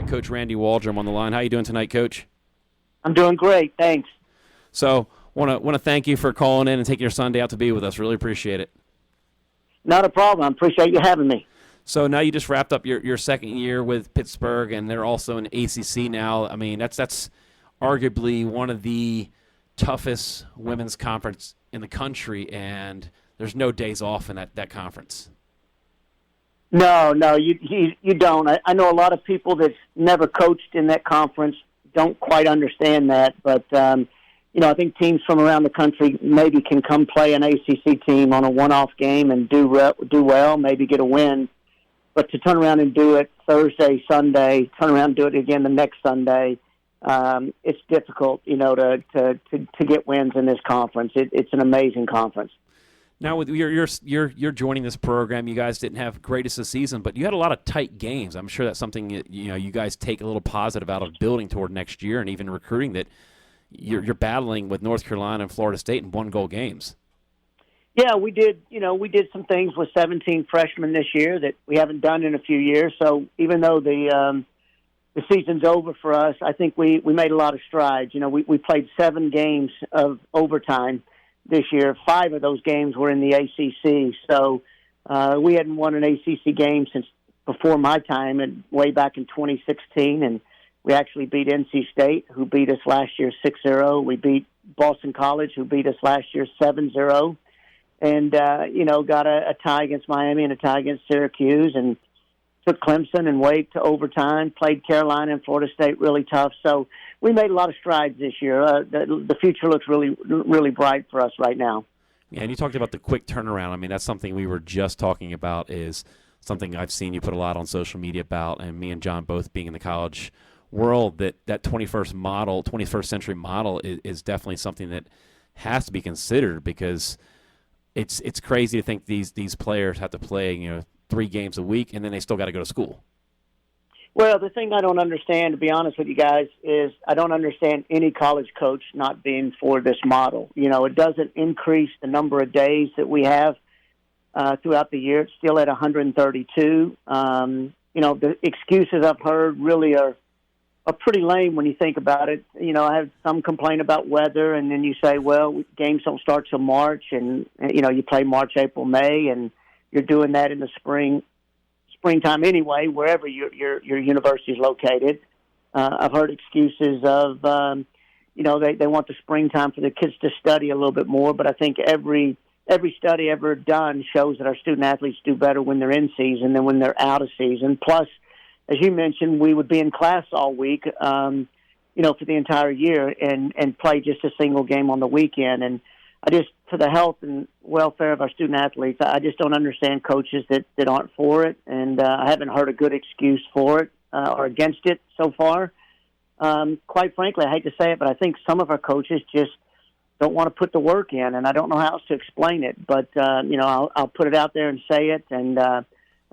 got Coach Randy Waldrum on the line. How you doing tonight, Coach? I'm doing great, thanks. So, want to thank you for calling in and taking your Sunday out to be with us. Really appreciate it. Not a problem. I appreciate you having me. So now you just wrapped up your second year with Pittsburgh, and they're also in ACC now. I mean, that's arguably one of the toughest women's conference in the country, and there's no days off in that conference. No, you don't. I know a lot of people that's never coached in that conference don't quite understand that, but I think teams from around the country maybe can come play an ACC team on a one-off game and do well, maybe get a win. But to turn around and do it Thursday, Sunday, turn around and do it again the next Sunday, it's difficult, to get wins in this conference. It's an amazing conference. Now, with you're joining this program, you guys didn't have greatest of season, but you had a lot of tight games. I'm sure that's something that, you guys take a little positive out of building toward next year, and even recruiting that you're battling with North Carolina and Florida State in one-goal games. Yeah, we did. We did some things with 17 freshmen this year that we haven't done in a few years. So even though the season's over for us, I think we made a lot of strides. We played 7 games of overtime this year. 5 of those games were in the ACC. So we hadn't won an ACC game since before my time, and way back in 2016. And we actually beat NC State, who beat us last year 6-0. We beat Boston College, who beat us last year 7-0. And, got a tie against Miami and a tie against Syracuse, and took Clemson and Wake to overtime, played Carolina and Florida State really tough. So we made a lot of strides this year. The future looks really, really bright for us right now. Yeah, and you talked about the quick turnaround. I mean, that's something we were just talking about, is something I've seen you put a lot on social media about, and me and John both being in the college world, that 21st century model is definitely something that has to be considered, because it's crazy to think these players have to play 3 games a week, and then they still got to go to school. Well, the thing I don't understand, to be honest with you guys, is I don't understand any college coach not being for this model. It doesn't increase the number of days that we have throughout the year. It's still at 132. The excuses I've heard really are pretty lame when you think about it. I have some complain about weather, and then you say, well, games don't start till March, and you play March, April, May, and you're doing that in the springtime anyway, wherever your university is located. I've heard excuses of, they want the springtime for the kids to study a little bit more, but I think every study ever done shows that our student athletes do better when they're in season than when they're out of season. Plus, as you mentioned, we would be in class all week, for the entire year, and play just a single game on the weekend. And for the health and welfare of our student athletes, I just don't understand coaches that aren't for it, and I haven't heard a good excuse for it or against it so far. Quite frankly, I hate to say it, but I think some of our coaches just don't want to put the work in, and I don't know how else to explain it. But, I'll put it out there and say it, and I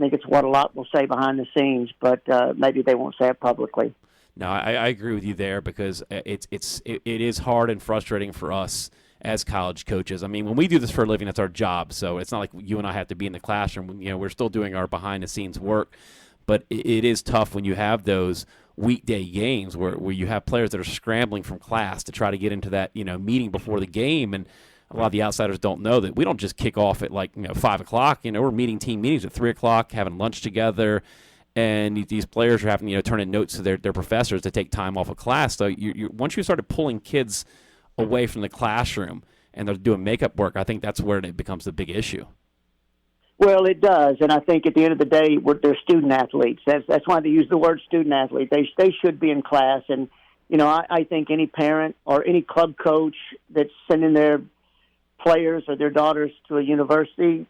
think it's what a lot will say behind the scenes, but maybe they won't say it publicly. No, I agree with you there, because it is hard and frustrating for us as college coaches. I mean, when we do this for a living, that's our job. So it's not like you and I have to be in the classroom. We're still doing our behind-the-scenes work. But it is tough when you have those weekday games where you have players that are scrambling from class to try to get into that meeting before the game. And a lot of the outsiders don't know that we don't just kick off at 5 o'clock. We're meeting team meetings at 3 o'clock, having lunch together. And these players are having turn in notes to their professors to take time off of class. So once you started pulling kids away from the classroom and they're doing makeup work, I think that's where it becomes the big issue. Well, it does, and I think at the end of the day, they're student athletes. That's why they use the word student athlete. They should be in class, and I think any parent or any club coach that's sending their players or their daughters to a university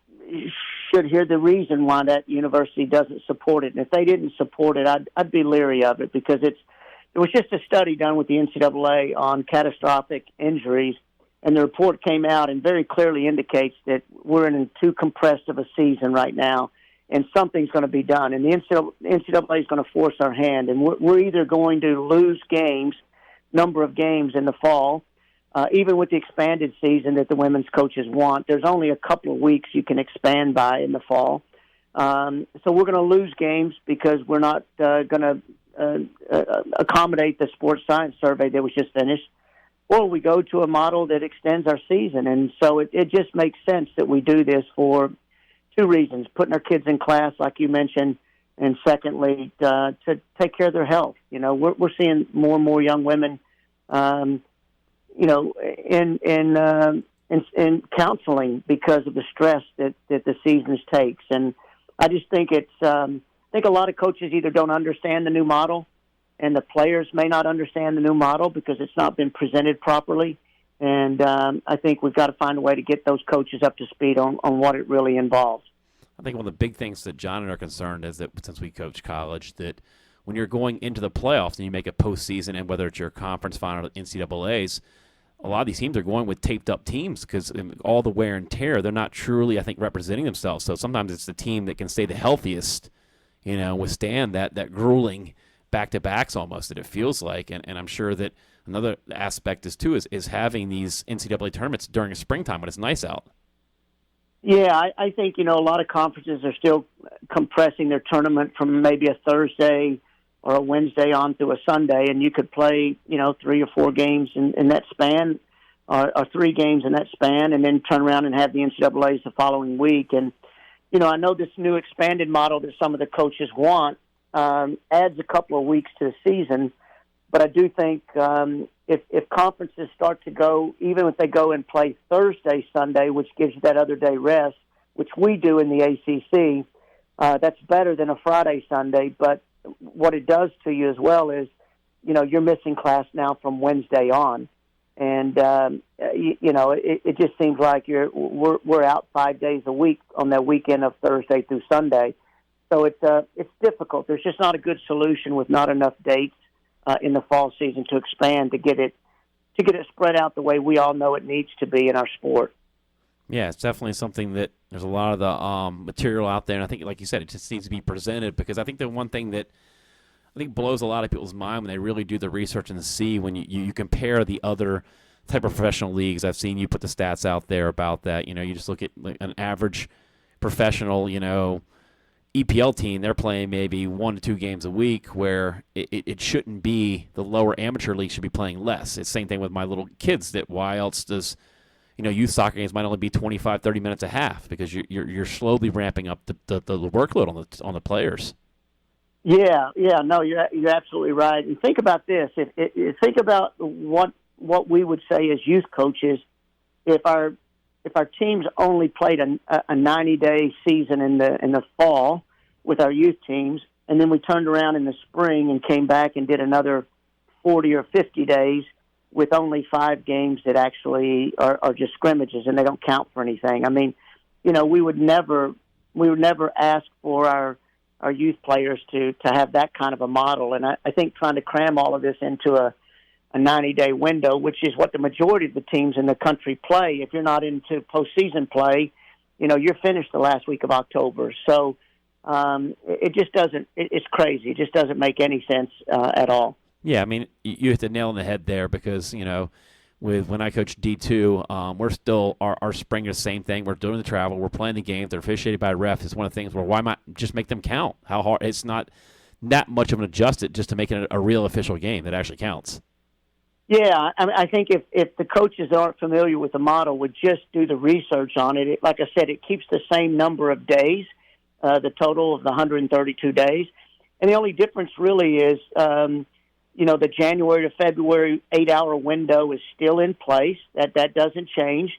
should hear the reason why that university doesn't support it. And if they didn't support it, I'd be leery of it, because there was just a study done with the NCAA on catastrophic injuries, and the report came out and very clearly indicates that we're in too compressed of a season right now, and something's going to be done. And the NCAA is going to force our hand, and we're either going to lose number of games in the fall, even with the expanded season that the women's coaches want. There's only a couple of weeks you can expand by in the fall. So we're going to lose games because we're not going to accommodate the sports science survey that was just finished, or we go to a model that extends our season. And so it just makes sense that we do this for two reasons: putting our kids in class, like you mentioned, and secondly, to take care of their health. We're seeing more and more young women, in counseling because of the stress that the seasons takes. And I just think I think a lot of coaches either don't understand the new model, and the players may not understand the new model because it's not been presented properly. And I think we've got to find a way to get those coaches up to speed on what it really involves. I think one of the big things that John and I are concerned is that since we coach college, that when you're going into the playoffs and you make a postseason, and whether it's your conference final or NCAAs, a lot of these teams are going with taped-up teams because all the wear and tear, they're not truly, I think, representing themselves. So sometimes it's the team that can stay the healthiest, withstand that grueling back-to-backs almost that it feels like. And I'm sure that another aspect is having these NCAA tournaments during the springtime when it's nice out. Yeah, I think, a lot of conferences are still compressing their tournament from maybe a Thursday or a Wednesday on through a Sunday, and you could play, 3 or 4 games in that span, or 3 games in that span, and then turn around and have the NCAAs the following week. And, I know this new expanded model that some of the coaches want adds a couple of weeks to the season, but I do think if conferences start to go, even if they go and play Thursday, Sunday, which gives you that other day rest, which we do in the ACC, that's better than a Friday, Sunday. But what it does to you as well is, you're missing class now from Wednesday on. And, it just seems like we're out 5 days a week on that weekend of Thursday through Sunday. So it's difficult. There's just not a good solution with not enough dates in the fall season to expand to get it spread out the way we all know it needs to be in our sport. Yeah, it's definitely something that there's a lot of the material out there, and I think, like you said, it just needs to be presented, because I think the one thing that I think blows a lot of people's mind when they really do the research and see when you compare the other type of professional leagues. I've seen you put the stats out there about that. You just look at like an average professional, EPL team, they're playing maybe 1 to 2 games a week, where it shouldn't be. The lower amateur league should be playing less. It's the same thing with my little kids, that why else does youth soccer games might only be 25, 30 minutes a half, because you're slowly ramping up the workload on the players. Yeah, no, you're absolutely right. And think about this: think about what we would say as youth coaches, if our teams only played a 90-day season in the fall with our youth teams, and then we turned around in the spring and came back and did another 40 or 50 days with only 5 games that actually are just scrimmages and they don't count for anything. I mean, we would never ask for our youth players to have that kind of a model. And I think trying to cram all of this into a 90-day window, which is what the majority of the teams in the country play. If you're not into postseason play, you're finished the last week of October. So it just doesn't. It's crazy. It just doesn't make any sense at all. Yeah, I mean, you hit the nail on the head there, because when I coach D2, we're still our spring is the same thing. We're doing the travel, we're playing the games, they're officiated by a ref. It's one of the things where why not just make them count? How hard? It's not that much of an adjustment just to make it a real official game that actually counts. Yeah, I think if the coaches aren't familiar with the model, would just do the research on it. Like I said, it keeps the same number of days, the total of the 132 days. And the only difference really is, the January to February 8-hour window is still in place. That doesn't change.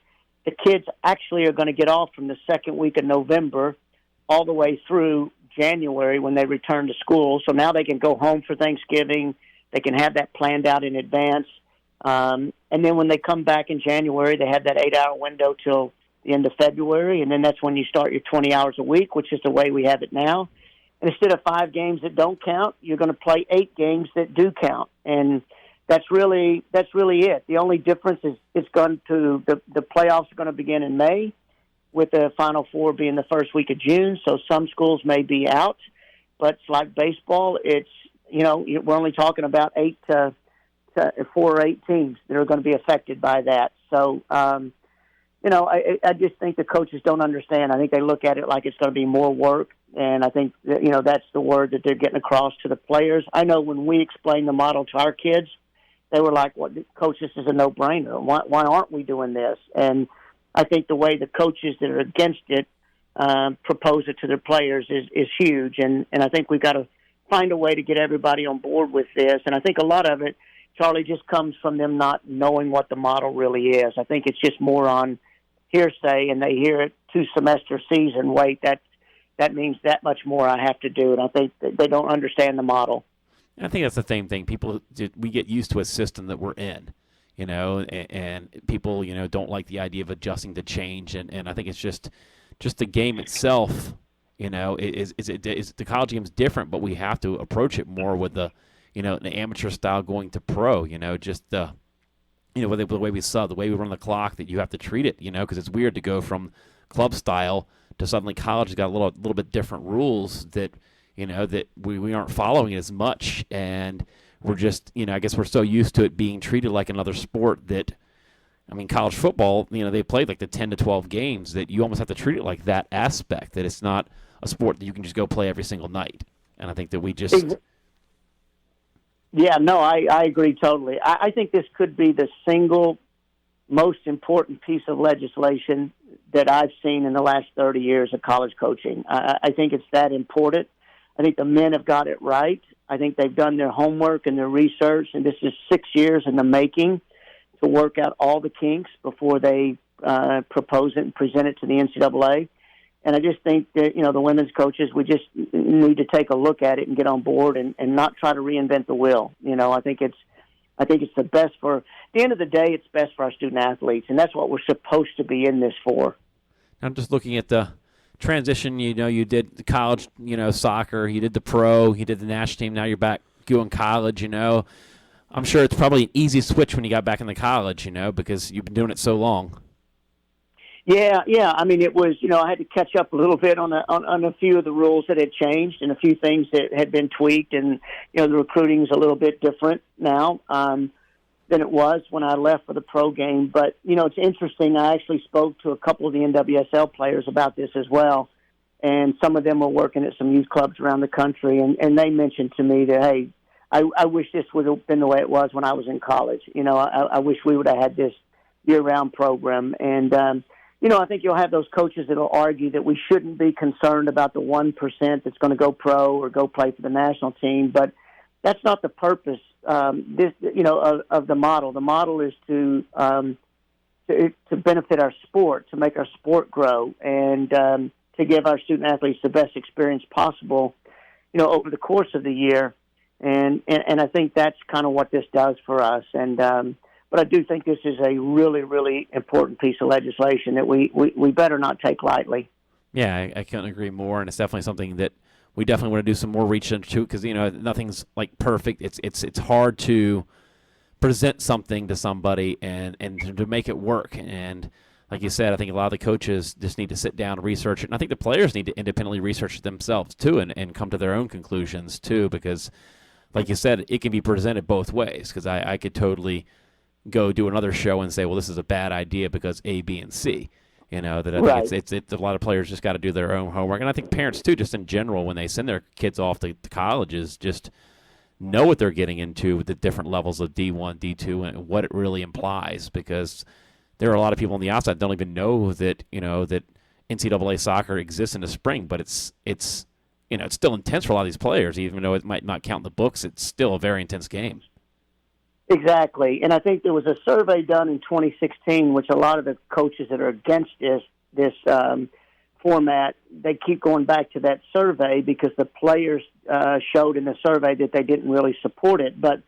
The kids actually are going to get off from the second week of November all the way through January when they return to school. So now they can go home for Thanksgiving. They can have that planned out in advance. And then when they come back in January, they have that 8-hour window till the end of February. And then that's when you start your 20 hours a week, which is the way we have it now. And instead of 5 games that don't count, you're going to play 8 games that do count. And that's really it. The only difference is it's going to the playoffs are going to begin in May, with the Final Four being the first week of June. So some schools may be out, but it's like baseball. It's we're only talking about 4 or 8 teams that are going to be affected by that. So I just think the coaches don't understand. I think they look at it like it's going to be more work, and I think that, that's the word that they're getting across to the players. I know when we explained the model to our kids, they were like, "What, Coach, this is a no-brainer. Why aren't we doing this?" And I think the way the coaches that are against it propose it to their players is huge, and I think we've got to find a way to get everybody on board with this. And I think a lot of it, Charlie, just comes from them not knowing what the model really is. I think it's just more on hearsay, and they hear it 2-semester season. Wait, that means that much more I have to do, and I think that they don't understand the model. I think that's the same thing. We get used to a system that we're in, and people, don't like the idea of adjusting to change, and I think it's just the game itself, is the college game is different, but we have to approach it more with the amateur style going to pro, just the with the way we sub, the way we run the clock, that you have to treat it, because it's weird to go from club style to suddenly college has got a little bit different rules that, that we aren't following as much, and we're just, I guess we're so used to it being treated like another sport that, college football, they played like the 10 to 12 games, that you almost have to treat it like that aspect, that it's not a sport that you can just go play every single night. And I think that we just... Yeah, no, I agree totally. I think this could be the single most important piece of legislation that I've seen in the last 30 years of college coaching. I think it's that important. I think the men have got it right. I think they've done their homework and their research, and this is 6 years in the making to work out all the kinks before they propose it and present it to the NCAA. And I just think that, the women's coaches, we just need to take a look at it and get on board and not try to reinvent the wheel. I think it's the best for, at the end of the day, it's best for our student athletes, and that's what we're supposed to be in this for. I'm just looking at the transition. You did the college, soccer, you did the pro, you did the national team, now you're back doing college, I'm sure it's probably an easy switch when you got back in the college, because you've been doing it so long. Yeah. It was, I had to catch up a little bit on a few of the rules that had changed and a few things that had been tweaked, and, the recruiting's a little bit different now than it was when I left for the pro game. But, it's interesting. I actually spoke to a couple of the NWSL players about this as well, and some of them were working at some youth clubs around the country, and they mentioned to me that, hey, I wish this would have been the way it was when I was in college. I wish we would have had this year-round program. And, I think you'll have those coaches that will argue that we shouldn't be concerned about the 1% that's going to go pro or go play for the national team. But that's not the purpose of the model. The model is to benefit our sport, to make our sport grow, and to give our student athletes the best experience possible, over the course of the year. And I think that's kind of what this does for us. And but I do think this is a really, really important piece of legislation that we better not take lightly. Yeah, I couldn't agree more, and it's definitely something that we definitely want to do some more research into, because nothing's like perfect. It's hard to present something to somebody and to make it work. And like you said, I think a lot of the coaches just need to sit down and research it, and I think the players need to independently research it themselves too, and come to their own conclusions too, because like you said, it can be presented both ways. Because I could totally go do another show and say, well, this is a bad idea because A, B, and C. That I think it's a lot of players just got to do their own homework. And I think parents, too, just in general, when they send their kids off to colleges, just know what they're getting into with the different levels of D1, D2, and what it really implies. Because there are a lot of people on the outside that don't even know that, that NCAA soccer exists in the spring, but it's still intense for a lot of these players. Even though it might not count in the books, it's still a very intense game. Exactly. And I think there was a survey done in 2016, which a lot of the coaches that are against this format, they keep going back to that survey because the players showed in the survey that they didn't really support it. But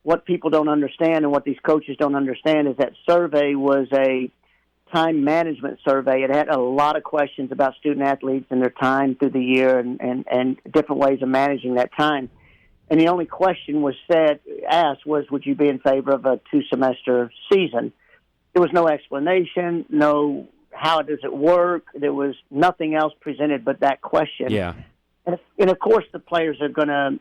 what people don't understand and what these coaches don't understand is that survey was a time management survey. It had a lot of questions about student athletes and their time through the year and different ways of managing that time. And the only question asked was, would you be in favor of a 2-semester season? There was no explanation, no how does it work. There was nothing else presented but that question. Yeah. And of course, the players are going to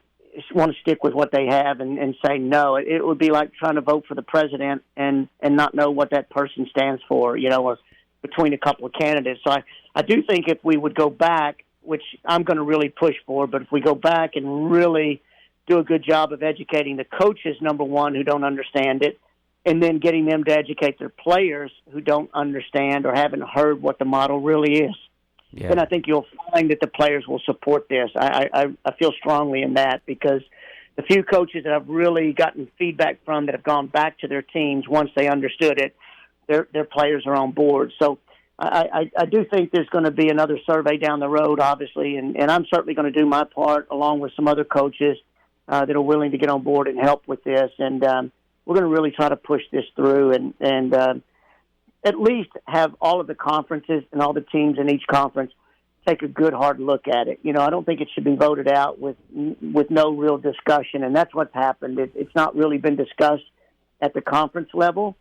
want to stick with what they have and say no. It would be like trying to vote for the president and not know what that person stands for, or between a couple of candidates. So I do think if we would go back, which I'm going to really push for, but if we go back and really do a good job of educating the coaches, number one, who don't understand it, and then getting them to educate their players who don't understand or haven't heard what the model really is, then I think you'll find that the players will support this. I feel strongly in that, because the few coaches that I've really gotten feedback from that have gone back to their teams once they understood it, their players are on board. So I do think there's going to be another survey down the road, obviously, and I'm certainly going to do my part along with some other coaches that are willing to get on board and help with this. And we're going to really try to push this through and at least have all of the conferences and all the teams in each conference take a good hard look at it. I don't think it should be voted out with no real discussion, and that's what's happened. It's not really been discussed at the conference level,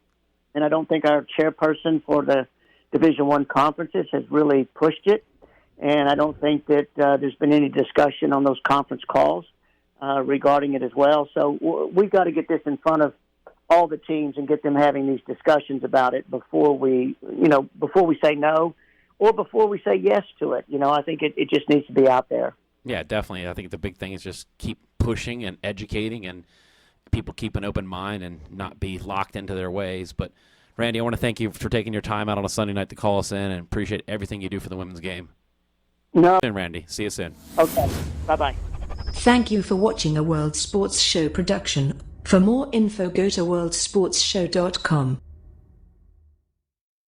and I don't think our chairperson for the Division I conferences has really pushed it, and I don't think that there's been any discussion on those conference calls regarding it as well. So we've got to get this in front of all the teams and get them having these discussions about it before we say no or before we say yes to it. I think it just needs to be out there. Yeah, definitely. I think the big thing is just keep pushing and educating, and people keep an open mind and not be locked into their ways. But, Randy, I want to thank you for taking your time out on a Sunday night to call us in, and appreciate everything you do for the women's game. No. And Randy, see you soon. Okay. Bye-bye. Thank you for watching a World Sports Show production. For more info, go to worldsportsshow.com.